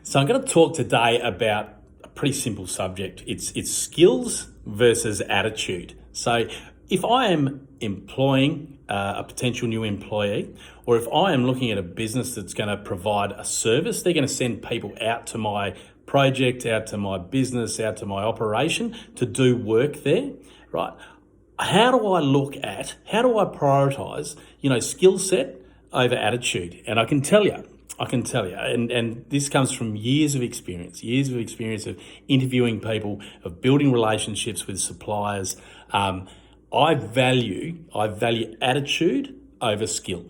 So I'm going to talk today about a pretty simple subject. It's skills versus attitude. So if I am employing a potential new employee, or if I am looking at a business that's going to provide a service, they're going to send people out to my project, out to my business, out to my operation to do work there, right? How do I prioritize, skill set over attitude? And I can tell you, and this comes from years of experience of interviewing people, of building relationships with suppliers. I value attitude over skill.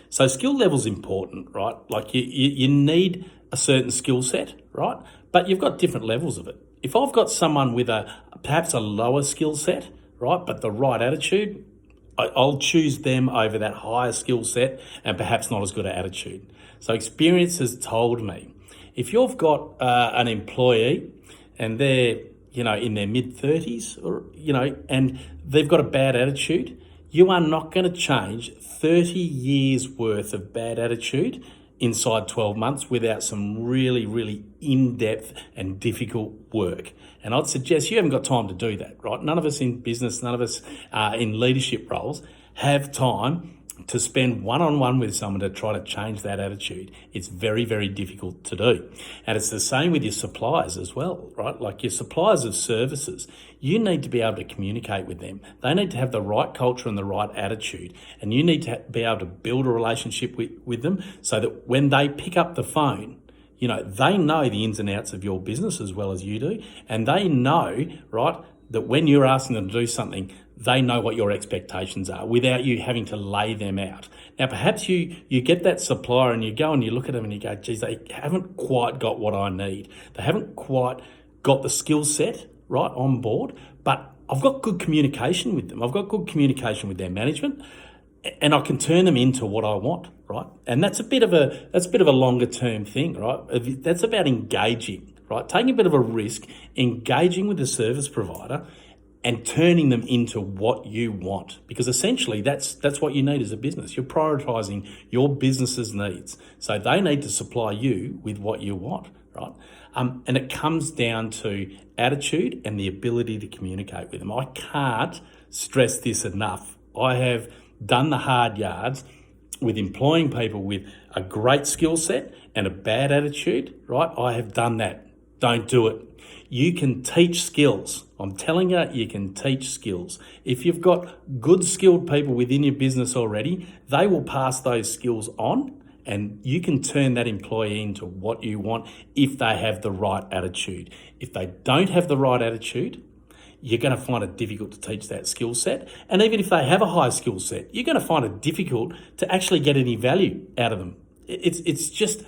So skill level's important, right? Like you need a certain skill set, right? But you've got different levels of it. If I've got someone with perhaps a lower skill set, right, but the right attitude, I'll choose them over that higher skill set and perhaps not as good an attitude. So experience has told me, if you've got an employee and they're, in their mid-30s, and they've got a bad attitude, you are not going to change 30 years worth of bad attitude inside 12 months without some really, really in-depth and difficult work. And I'd suggest you haven't got time to do that, right? None of us in business, none of us in leadership roles have time to spend one-on-one with someone to try to change that attitude. It's very, very difficult to do. And it's the same with your suppliers as well, right? Like your suppliers of services, you need to be able to communicate with them. They need to have the right culture and the right attitude. And you need to be able to build a relationship with them so that when they pick up the phone, they know the ins and outs of your business as well as you do. And they know, right, that when you're asking them to do something, they know what your expectations are without you having to lay them out. Now, perhaps you get that supplier and you go and you look at them and you go, geez, they haven't quite got what I need. They haven't quite got the skill set right on board, but I've got good communication with them. I've got good communication with their management, and I can turn them into what I want, right? And that's a bit of a longer term thing, right? That's about engaging, right? Taking a bit of a risk, engaging with the service provider and turning them into what you want. Because essentially that's what you need as a business. You're prioritizing your business's needs. So they need to supply you with what you want, right? And it comes down to attitude and the ability to communicate with them. I can't stress this enough. I have done the hard yards with employing people with a great skill set and a bad attitude, right? I have done that. Don't do it. You can teach skills. I'm telling you, you can teach skills. If you've got good skilled people within your business already, they will pass those skills on and you can turn that employee into what you want if they have the right attitude. If they don't have the right attitude, you're going to find it difficult to teach that skill set. And even if they have a high skill set, you're going to find it difficult to actually get any value out of them. It's just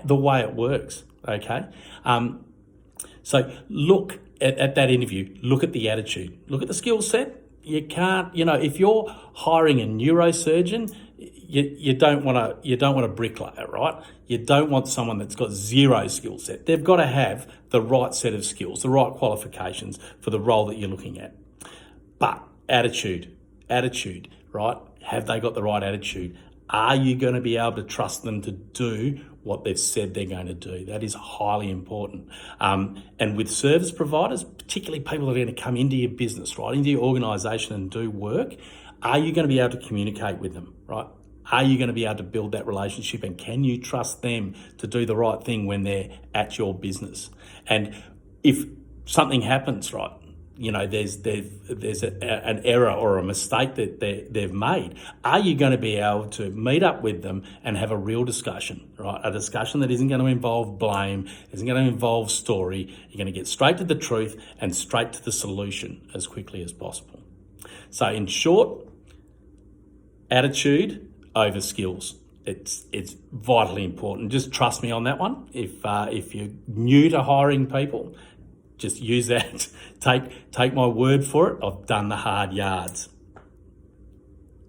the way it works, okay? So look at that interview, look at the attitude, look at the skill set. You can't, if you're hiring a neurosurgeon, you don't want a bricklayer, right? You don't want someone that's got zero skill set. They've got to have the right set of skills, the right qualifications for the role that you're looking at. But attitude, right? Have they got the right attitude? Are you going to be able to trust them to do what they've said they're going to do? That is highly important. And with service providers, particularly people that are going to come into your business, right, into your organisation and do work, are you going to be able to communicate with them, right? Are you going to be able to build that relationship, and can you trust them to do the right thing when they're at your business? And if something happens, right, there's an error or a mistake that they've made, are you going to be able to meet up with them and have a real discussion, right? A discussion that isn't going to involve blame, isn't going to involve story. You're going to get straight to the truth and straight to the solution as quickly as possible. So in short, attitude over skills. It's vitally important. Just trust me on that one. If you're new to hiring people, just use that. Take my word for it. I've done the hard yards.